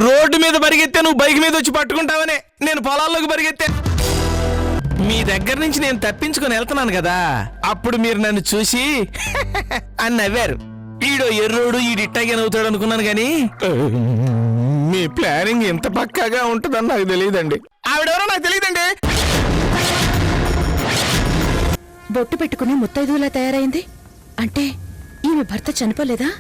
Road మీద పరిగెత్తే నువ్వు బైక్ మీద వచ్చి పట్టుకుంటావనే నేను పొలాల్లోకి పరిగెత్తే. మీ దగ్గర నుంచి నేను తప్పించుకొని వెళ్తున్నాను కదా, అప్పుడు మీరు నన్ను చూసి అని నవ్వారు. ఈడో ఎర్రోడు ఈడిట్టాగే నవ్వుతాడు అనుకున్నాను గాని మీ ప్లానింగ్ ఎంత పక్కాగా ఉంటుందని నాకు తెలియదండి. ఆవిడెవరో నాకు తెలియదండి. బొట్టు పెట్టుకుని ముత్తైదువులా తయారైంది అంటే ఈమె భర్త చనిపోలేదా?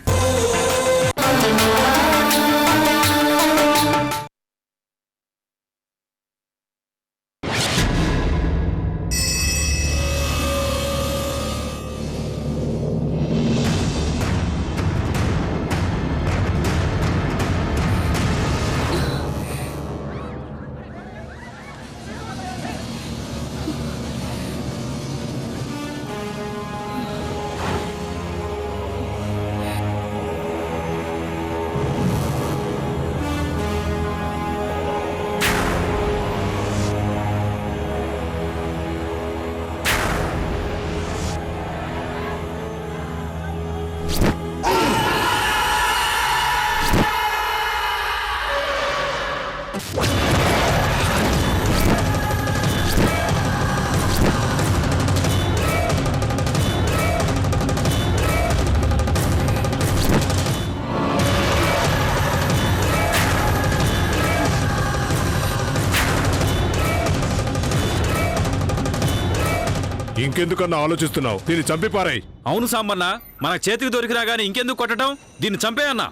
ఇంకెందుకన్నా ఆలోచిస్తున్నావు? దీన్ని చంపి పారాయి. అవును సాంబన్న, మన చేతికి దొరికినా గానీ ఇంకెందుకు కొట్టడం? దీన్ని చంపేయన్నా.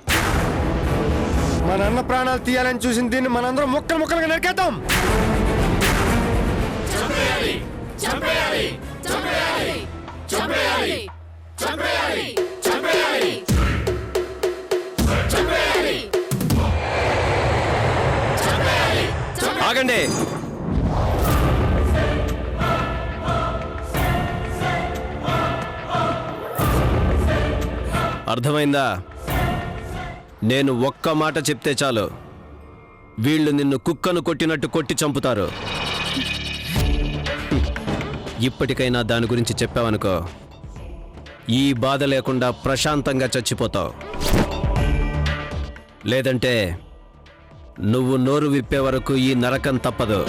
మన అన్న ప్రాణాలు తీయాలని చూసిన దీన్ని మనందరం ముక్కలు ముక్కలుగా నరికేద్దాం. ఆగండి. అర్థమైందా? నేను ఒక్క మాట చెప్తే చాలు, వీళ్ళు నిన్ను కుక్కను కొట్టినట్టు కొట్టి చంపుతారు. ఇప్పటికైనా దాని గురించి చెప్పావనుకో, ఈ బాధ లేకుండా ప్రశాంతంగా చచ్చిపోతావు. లేదంటే నువ్వు నోరు విప్పే వరకు ఈ నరకం తప్పదు.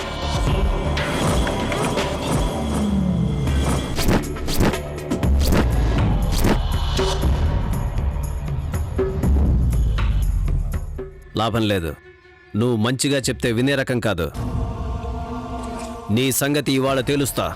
లాభం లేదు. నువ్వు మంచిగా చెప్తే వినే రకం కాదు. నీ సంగతి ఇవాళ తేలుస్తా.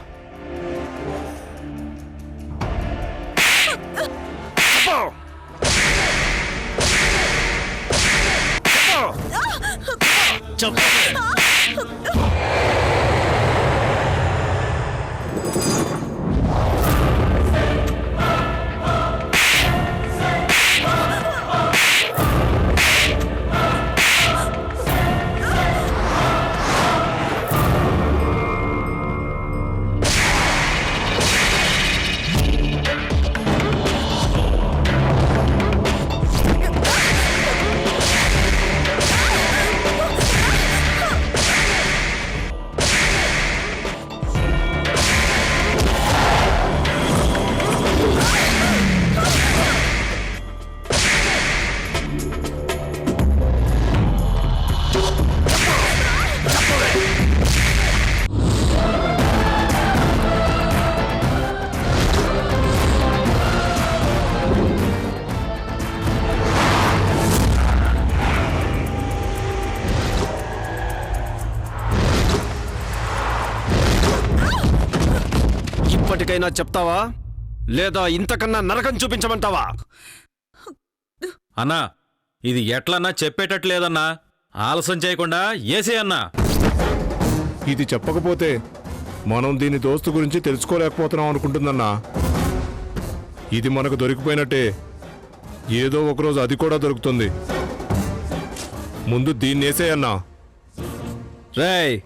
ఇప్పటికైనా చెప్తావా, లేదా ఇంతకన్నా నరకం చూపించమంటావా? అన్నా, ఇది ఎట్లన్నా చెప్పేటట్లేదన్నా. ఆలస్యం చేయకుండా ఏసే అన్నా. ఇది చెప్పకపోతే మనం దీని దోస్తు గురించి తెలుసుకోలేకపోతున్నాం అనుకుంటుందన్నా. ఇది మనకు దొరికిపోయినట్టే, ఏదో ఒకరోజు అది కూడా దొరుకుతుంది. ముందు దీన్నేసేయన్నా. రేయ్,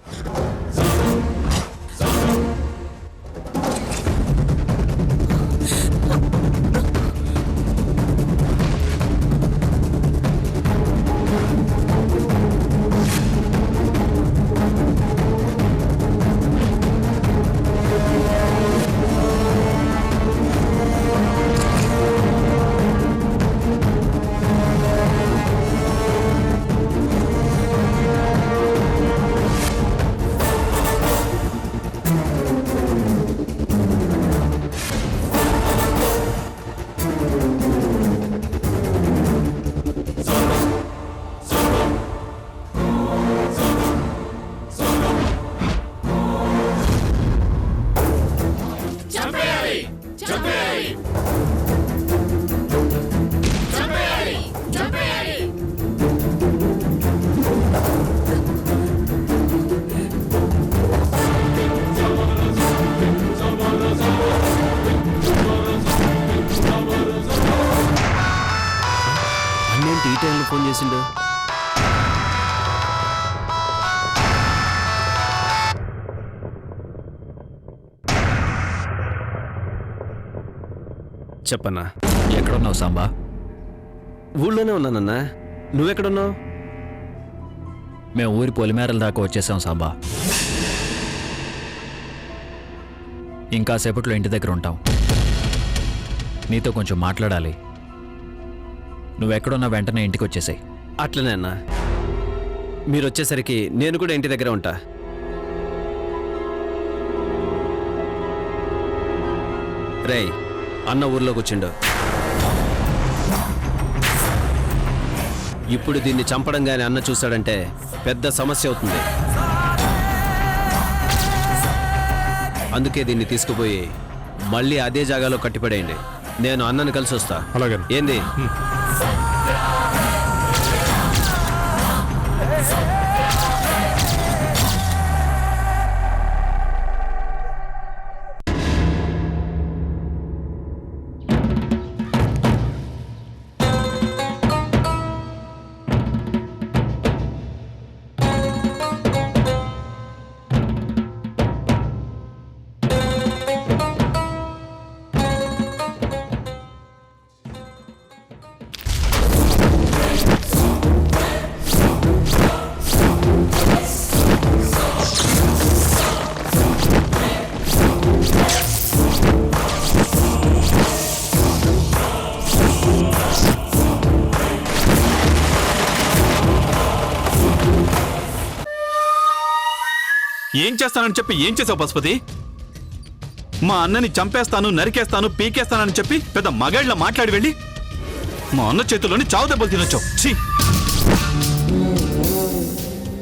ఏంటి ఈ టైంలో ఫోన్ చేసిండు? చెప్పన్నా. ఎక్కడున్నావు సాంబా? ఊళ్ళోనే ఉన్నానన్నా. నువ్వెక్కడున్నావు? మేము ఊరి పొలిమేరల దాకా వచ్చేసాం సాంబా. ఇంకా సేపట్లో ఇంటి దగ్గర ఉంటాం. నీతో కొంచెం మాట్లాడాలి. నువ్వెక్కడున్నా వెంటనే ఇంటికి వచ్చేసాయి. అట్లనే అన్నా. మీరు వచ్చేసరికి నేను కూడా ఇంటి దగ్గర ఉంటా. రేయ్, అన్న ఊర్లో కూర్చుండు. ఇప్పుడు దీన్ని చంపడం గాని అన్న చూశాడంటే పెద్ద సమస్య అవుతుంది. అందుకే దీన్ని తీసుకుపోయి మళ్ళీ అదే జాగాలో కట్టిపడేయండి. నేను అన్నను కలిసి వస్తా. అలాగే. ఏంది? ఏం చేస్తానని చెప్పి ఏం చేసావు పశుపతి? మా అన్నని చంపేస్తాను, నరికేస్తాను, పీకేస్తానని చెప్పి పెద్ద మగాళ్ళ మాట్లాడి వెళ్ళి మా అన్న చేతుల్లోని చావు దెబ్బలు తినొచ్చావు. ఛీ!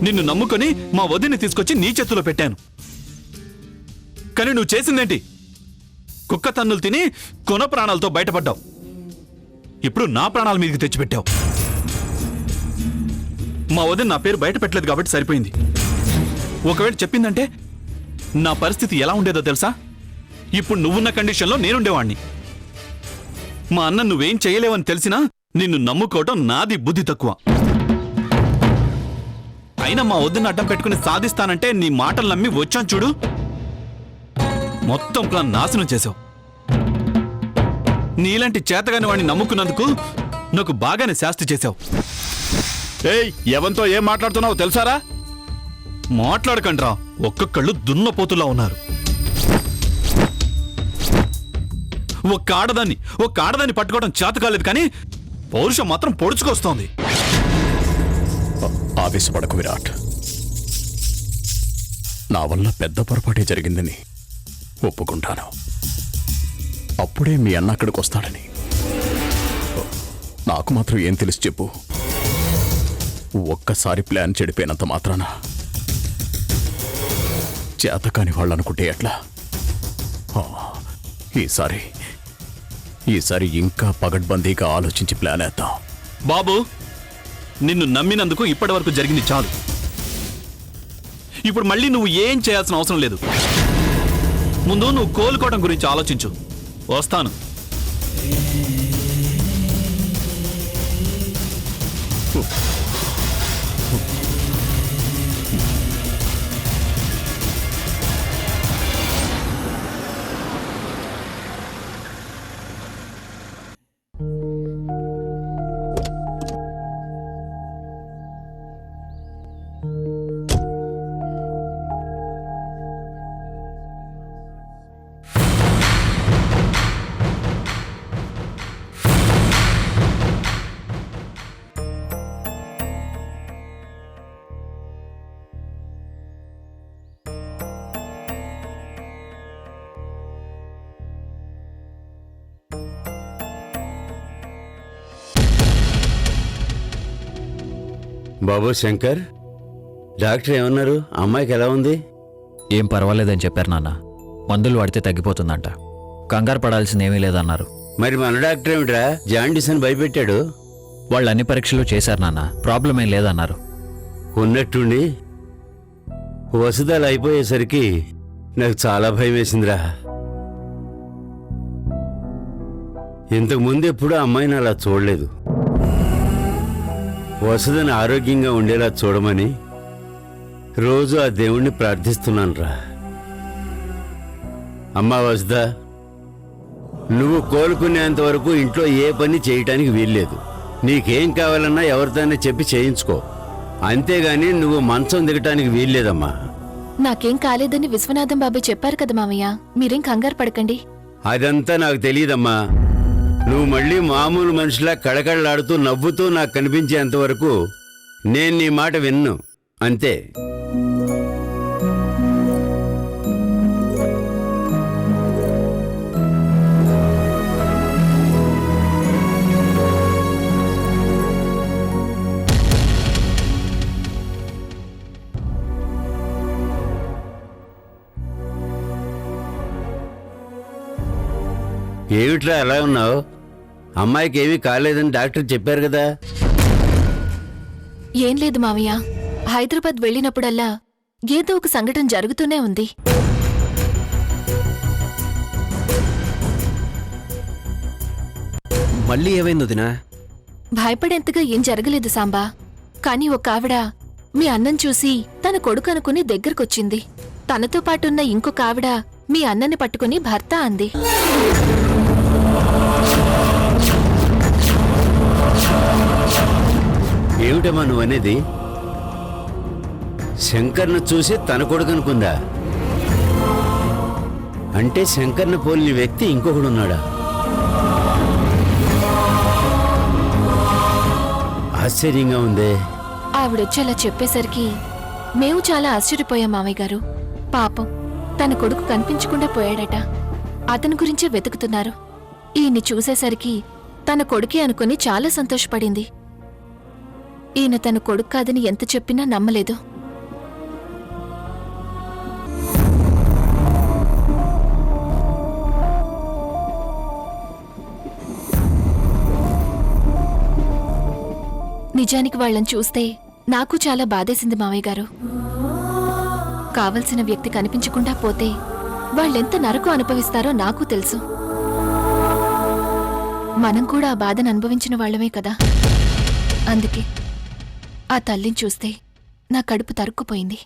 నిన్ను నమ్ముకొని మా వదిని తీసుకొచ్చి నీ చేతిలో పెట్టాను. కానీ నువ్వు చేసిందేంటి? కుక్క తన్నులు తిని కొన ప్రాణాలతో బయటపడ్డావు. ఇప్పుడు నా ప్రాణాల మీదకి తెచ్చిపెట్టావు. మా వదిన నా పేరు బయట పెట్టలేదు కాబట్టి సరిపోయింది. ఒకవేళ చెప్పిందంటే నా పరిస్థితి ఎలా ఉండేదో తెలుసా? ఇప్పుడు నువ్వున్న కండిషన్లో నేనుండేవాణ్ణి. మా అన్న నువ్వేం చేయలేవని తెలిసినా నిన్ను నమ్ముకోవటం నాది బుద్ధి తక్కువ. అయినా మా వద్దుని అడ్డం పెట్టుకుని సాధిస్తానంటే నీ మాటలు నమ్మి వచ్చాను చూడు. మొత్తం ప్లాన్ నాశనం చేసావు. నీలాంటి చేతగాని వాడిని నమ్ముకున్నందుకు నాకు బాగానే శాస్తి చేశావు. ఏయ్, ఎవంతో ఏం మాట్లాడుతున్నావో తెలుసారా? మాట్లాడకండ్రా, ఒక్కొక్కళ్ళు దున్నపోతులా ఉన్నారు. ఒక్క ఆడదాన్ని పట్టుకోవడం చేత కాలేదు, కానీ పౌరుషం మాత్రం పొడుచుకొస్తోంది. ఆవేశపడకు విరాట్. నా వల్ల పెద్ద పొరపాటే జరిగిందని ఒప్పుకుంటాను. అప్పుడే మీ అన్న అక్కడికి వస్తాడని నాకు మాత్రం ఏం తెలుసు చెప్పు? ఒక్కసారి ప్లాన్ చెడిపోయినంత మాత్రాన చేతకాని వాళ్ళు అనుకుంటే ఎట్లా? ఈసారి ఇంకా పగడ్బందీగా ఆలోచించి ప్లాన్ వేద్దాం. బాబు, నిన్ను నమ్మినందుకు ఇప్పటి వరకు జరిగింది చాలు. ఇప్పుడు మళ్ళీ నువ్వు ఏం చేయాల్సిన అవసరం లేదు. ముందు నువ్వు కోలుకోవడం గురించి ఆలోచించు. వస్తాను. బాబు శంకర్, డాక్టర్ ఏమన్నారు? అమ్మాయికి ఎలా ఉంది? ఏం పర్వాలేదని చెప్పారు నాన్న. మందులు వాడితే తగ్గిపోతుందంట. కంగారు పడాల్సిందేమీ లేదన్నారు. మరి మన డాక్టర్ ఏమిట్రా జాండీస్ అని భయపెట్టాడు? వాళ్ళు అన్ని పరీక్షలు చేశారు నాన్న. ప్రాబ్లం ఏం లేదన్నారు. ఉన్నట్టుండి వసదాలు అయిపోయేసరికి నాకు చాలా భయం వేసిందిరా. ఇంతకు ముందు ఎప్పుడూ అమ్మాయిని అలా చూడలేదు. వసుదని ఆరోగ్యంగా ఉండేలా చూడమని రోజు ఆ దేవుణ్ణి ప్రార్థిస్తున్నాను రా. అమ్మా వసుద, నువ్వు కోలుకునేంత వరకు ఇంట్లో ఏ పని చేయటానికి వీల్లేదు. నీకేం కావాలన్నా ఎవరితోనే చెప్పి చేయించుకో, అంతేగాని నువ్వు మంచం దిగటానికి వీల్లేదమ్మా. నాకేం కాలేదని విశ్వనాథం బాబాయ్ చెప్పారు కదా మామయ్య, మీరేం కంగారు పడకండి. అదంతా నాకు తెలియదమ్మా. నువ్వు మళ్ళీ మామూలు మనిషిలా కళకళలాడుతూ నవ్వుతూ నాకు కనిపించేంత వరకు నేను నీ మాట విన్ను, అంతే. ఏమిట్రా అలా ఉన్నావు? అమ్మాయికి ఏమీ కాలేదని డాక్టర్ చెప్పారు కదా. ఏం లేదు మామయ్య, హైదరాబాద్ వెళ్ళినప్పుడల్లా ఏదో ఒక సంఘటన జరుగుతూనే ఉంది. మళ్ళీ ఏమైంది వదినా? భయపడేంతగా ఏం జరగలేదు సాంబా, కాని ఒక ఆవిడ మీ అన్నం చూసి తన కొడుకు అనుకుని దగ్గరకొచ్చింది. తనతో పాటున్న ఇంకొక ఆవిడ మీ అన్నని పట్టుకుని భర్త అంది. ఏమిటమ్మా నువ్వనేది? శంకర్ను చూసి తన కొడుకు అనుకుందా? అంటే శంకర్ను పోలిన వ్యక్తి ఇంకొకడున్నాడా? ఆశ్చర్యంగా ఉందే. ఆవిడొచ్చేలా చెప్పేసరికి మేము చాలా ఆశ్చర్యపోయాం మామయ్య గారు. పాపం తన కొడుకు కనిపించకుండా పోయాడట. అతని గురించే వెతుకుతున్నారు. ఈయన్ని చూసేసరికి తన కొడుకే అనుకుని చాలా సంతోషపడింది. ఈయన తన కొడుకు కాదని ఎంత చెప్పినా నమ్మలేదు. నిజానికి వాళ్ళని చూస్తే నాకు చాలా బాధేసింది మావయ్య గారు. కావలసిన వ్యక్తి కనిపించకుండా పోతే వాళ్ళెంత నరకం అనుభవిస్తారో నాకు తెలుసు. మనం కూడా ఆ బాధను అనుభవించిన వాళ్ళమే కదా. అందుకే ఆ తల్లిని చూస్తే నా కడుపు తరుక్కుపోయింది.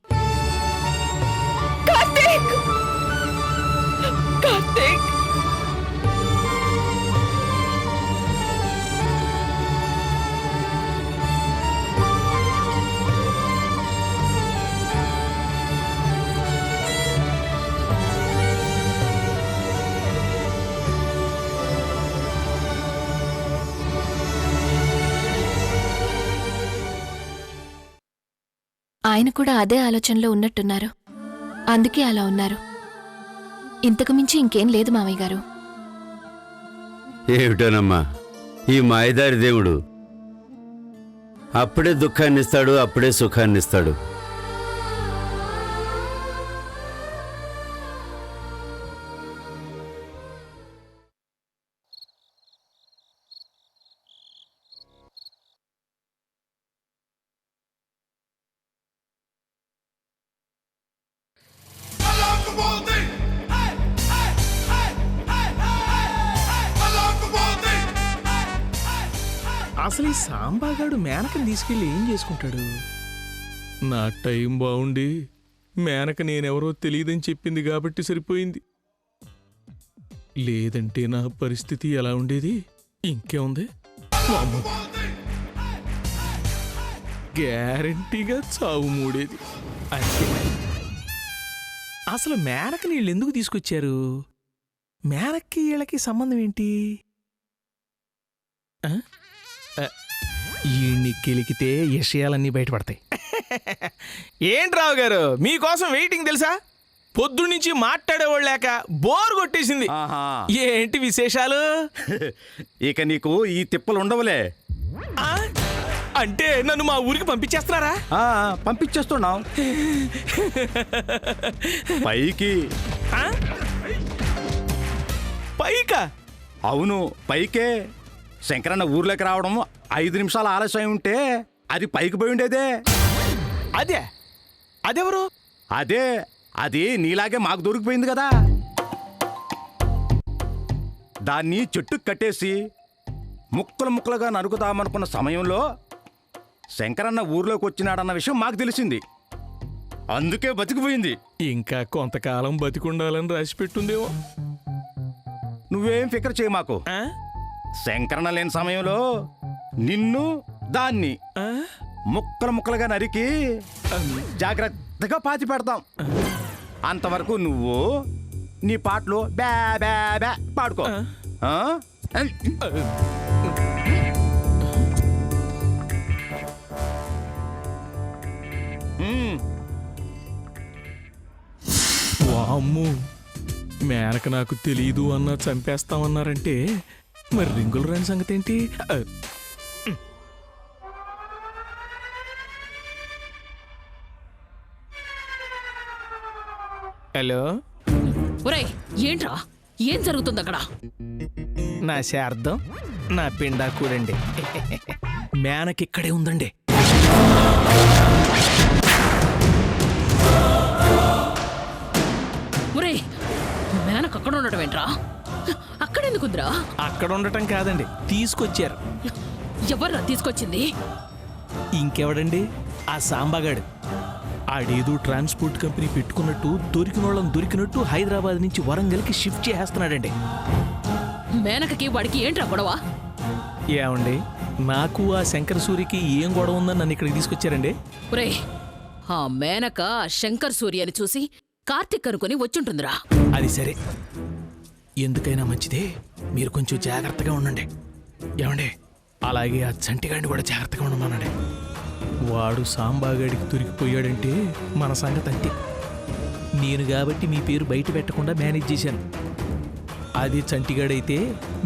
ఆయన కూడా అదే ఆలోచనలో ఉన్నట్టున్నారు. అందుకే అలా ఉన్నారు. ఇంతకు మించి ఇంకేం లేదు మామయ్య గారు. ఏమిటోనమ్మా ఈ మాయదారి దేవుడు, అప్పుడే దుఃఖాన్నిస్తాడు, అప్పుడే సుఖాన్నిస్తాడు. అసలు ఈ సాంబాగాడు మేనకని తీసుకెళ్ళి ఏం చేసుకుంటాడు? నా టైం బాగుండి మేనక నేనెవరో తెలియదని చెప్పింది కాబట్టి సరిపోయింది. లేదంటే నా పరిస్థితి ఎలా ఉండేది? ఇంకేముంది, గ్యారంటీగా చావు మూడేది. అంతే. అసలు మేనక నీళ్ళు ఎందుకు తీసుకొచ్చారు? మేనక్కి వీళ్ళకి సంబంధం ఏంటి? ఈయన్ని కెలికితే విషయాలన్నీ బయటపడతాయి. ఏంటి రావు గారు, మీకోసం వెయిటింగ్ తెలుసా? పొద్దున్నుంచి మాట్లాడేవాళ్ళు లేక బోర్ కొట్టేసింది. ఏంటి విశేషాలు? ఇక నీకు ఈ తిప్పలు ఉండవులే. అంటే నన్ను మా ఊరికి పంపించేస్తున్నారా? పంపించేస్తున్నావు పైకి. పైకా? అవును, పైకే. శంకరన్న ఊర్లోకి రావడం 5 నిమిషాలు ఆలస్యం ఉంటే అది పైకి పోయి ఉండేదే. అదే అదెవరు? అది నీలాగే మాకు దొరికిపోయింది కదా. దాన్ని చెట్టుకు కట్టేసి ముక్కలు ముక్కలుగా నరుకుదామనుకున్న సమయంలో శంకరన్న ఊర్లోకి వచ్చినాడన్న విషయం మాకు తెలిసింది, అందుకే బతికిపోయింది. ఇంకా కొంతకాలం బతికుండాలని రాసి పెట్టుందేమో. నువ్వేం ఫికర్ చేయ మాకు. ఆ? శంకరన్న లేని సమయంలో నిన్ను దాన్ని ఆ? ముక్కలు ముక్కలుగా నరికి జాగ్రత్తగా పాతి పెడతాం. అంతవరకు నువ్వు నీ పాటలు బ్యా బ్యా బ్యా పాడుకో. ఆ? వామ్మో, మేనక నాకు తెలీదు అన్నా చంపేస్తామన్నారంటే మరి రింగులు రాని సంగతి ఏంటి? హలో, ఒరేయ్ ఏంట్రా, ఏం జరుగుతుంది అక్కడ? నా శార్థం నా పిండా కూడండి. మేనకి ఇక్కడే ఉందండి. ఒరేయ్ మేనకు అక్కడ ఉండటం ఏంట్రా? అక్కడెందుకుందిరా? అక్కడ ఉండటం కాదండి, తీసుకొచ్చారు. ఎవర్రా తీసుకొచ్చింది? ఇంకెవడండి, ఆ సాంబాగాడు. ఆడేదో ట్రాన్స్పోర్ట్ కంపెనీ పెట్టుకున్నట్టు దొరికిన వాళ్ళని దొరికినట్టు హైదరాబాద్ నుంచి వరంగల్కి షిఫ్ట్ చేస్తున్నాడండి. మేనకకి వాడికి ఏంట్రా గొడవ? ఏమండి, నాకు ఆ శంకర సూరికి ఏం గొడవ ఉందని నన్ను ఇక్కడికి తీసుకొచ్చారండి? ఒరేయ్ ఆ మేనక శంకర్ సూర్య అని చూసి కార్తిక్ అనుకుని వచ్చుంటుందిరా. అది సరే, ఎందుకైనా మంచిదే మీరు కొంచెం జాగ్రత్తగా ఉండండి. ఏమండి, అలాగే ఆ చంటిగాడిని కూడా జాగ్రత్తగా ఉండమనండి. వాడు సాంబాగాడికి దొరికిపోయాడంటే మన సంగతి అంతే. నేను కాబట్టి మీ పేరు బయట పెట్టకుండా మేనేజ్ చేశాను. అదే చంటిగాడైతే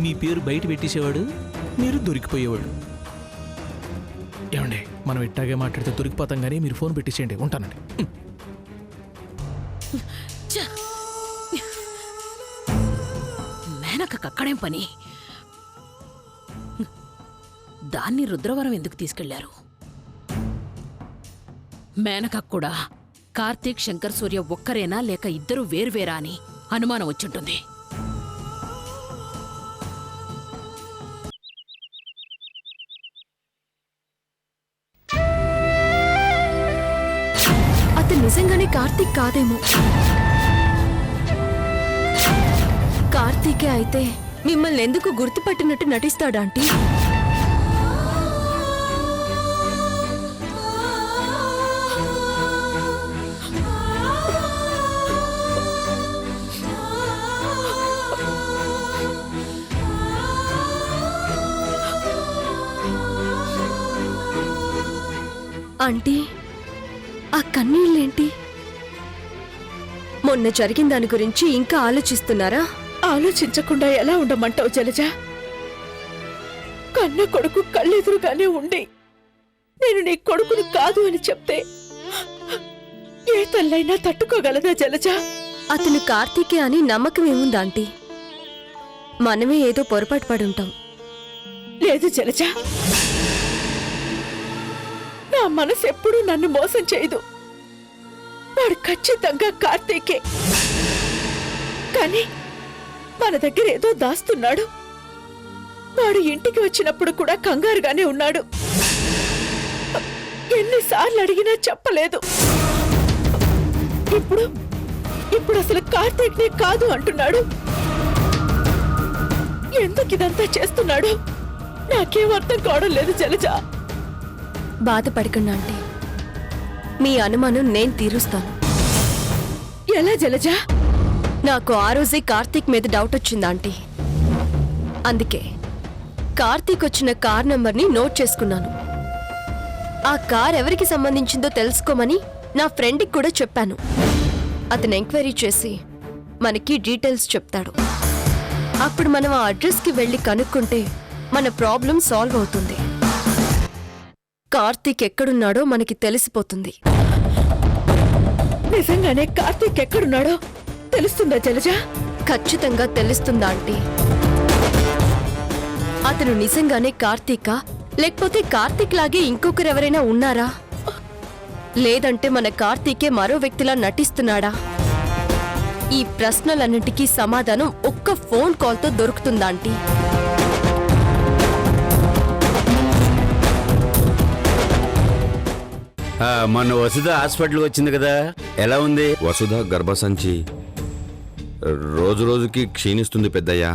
మీ పేరు బయట పెట్టేసేవాడు, మీరు దొరికిపోయేవాడు. ఏమండి, మనం ఇట్టాగే మాట్లాడితే దొరికిపోతాం కానీ మీరు ఫోన్ పెట్టేసేయండి. ఉంటానండి. మేనకకు అక్కడేం పని? దాన్ని రుద్రవరం ఎందుకు తీసుకెళ్లారు? మేనకకు కూడా కార్తీక్ శంకర్ సూర్య ఒక్కరేనా లేక ఇద్దరు వేర్వేరా అని అనుమానం వచ్చుంటుంది. అతను నిజంగానే కార్తీక్ కాదేమో. కార్తీకే అయితే మిమ్మల్ని ఎందుకు గుర్తుపట్టినట్టు నటిస్తాడా ఆంటీ? ఆంటీ, ఆ కన్నీళ్ళేంటి? మొన్న జరిగిన దాని గురించి ఇంకా ఆలోచిస్తున్నారా? ఆలోచించకుండా ఎలా ఉండమంటావు జలజ? కన్న కొడుకు కళ్ళెదురుగానే ఉండి నేను నీ కొడుకుని కాదు అని చెప్తే ఏ తల్లైనా తట్టుకోగలదా జలజ? అతను కార్తీకే అని నమ్మకం ఏముంది ఆంటీ? మనమే ఏదో పొరపాటు పడుంటాం. లేదు జలజ, నా మనసు ఎప్పుడూ నన్ను మోసం చేయదు. వాడు ఖచ్చితంగా కార్తీకే. కానీ మన దగ్గర ఏదో దాస్తున్నాడు. వాడు ఇంటికి వచ్చినప్పుడు కూడా కంగారుగానే ఉన్నాడు. ఎన్నిసార్లు అడిగినా చెప్పలేదు. ఇప్పుడు అసలు కార్తీక్నే కాదు అంటున్నాడు. ఎందుకు ఇదంతా చేస్తున్నాడు? నాకేం అర్థం కావడం లేదు జలజ. బాధపడకండి ఆంటీ, మీ అనుమానం నేను తీరుస్తాను. ఎలా జలజ? నాకు ఆ రోజే కార్తీక్ మీద డౌట్ వచ్చింది ఆంటీ. అందుకే కార్తీక్ వచ్చిన కార్ నంబర్ని నోట్ చేసుకున్నాను. ఆ కార్ ఎవరికి సంబంధించిందో తెలుసుకోమని నా ఫ్రెండ్కి కూడా చెప్పాను. అతను ఎంక్వైరీ చేసి మనకి డీటెయిల్స్ చెప్తాడు. అప్పుడు మనం ఆ అడ్రస్కి వెళ్ళి కనుక్కుంటే మన ప్రాబ్లం సాల్వ్ అవుతుంది. కార్తీక్ ఎక్కడున్నాడో మనకి తెలిసిపోతుంది. నిజంగానే కార్తీక్ ఎక్కడున్నాడో తెలుస్తుందా జలజ? ఖచ్చితంగా తెలుస్తుందా ఆంటీ? అతను నిజంగానే కార్తీకా, లేకపోతే కార్తీక్ లాగే ఇంకొకరెవరైనా ఉన్నారా? లేదంటే మన కార్తీకే మరో వ్యక్తిలా నటిస్తున్నాడా? ఈ ప్రశ్నలన్నింటికీ సమాధానం ఒక్క ఫోన్ కాల్తో దొరుకుతుందా ఆంటీ? మొన్న వసుధ హాస్పిటల్కి వచ్చింది కదా, ఎలా ఉంది? వసుధ గర్భసంచి రోజు రోజుకి క్షీణిస్తుంది పెద్దయ్యా.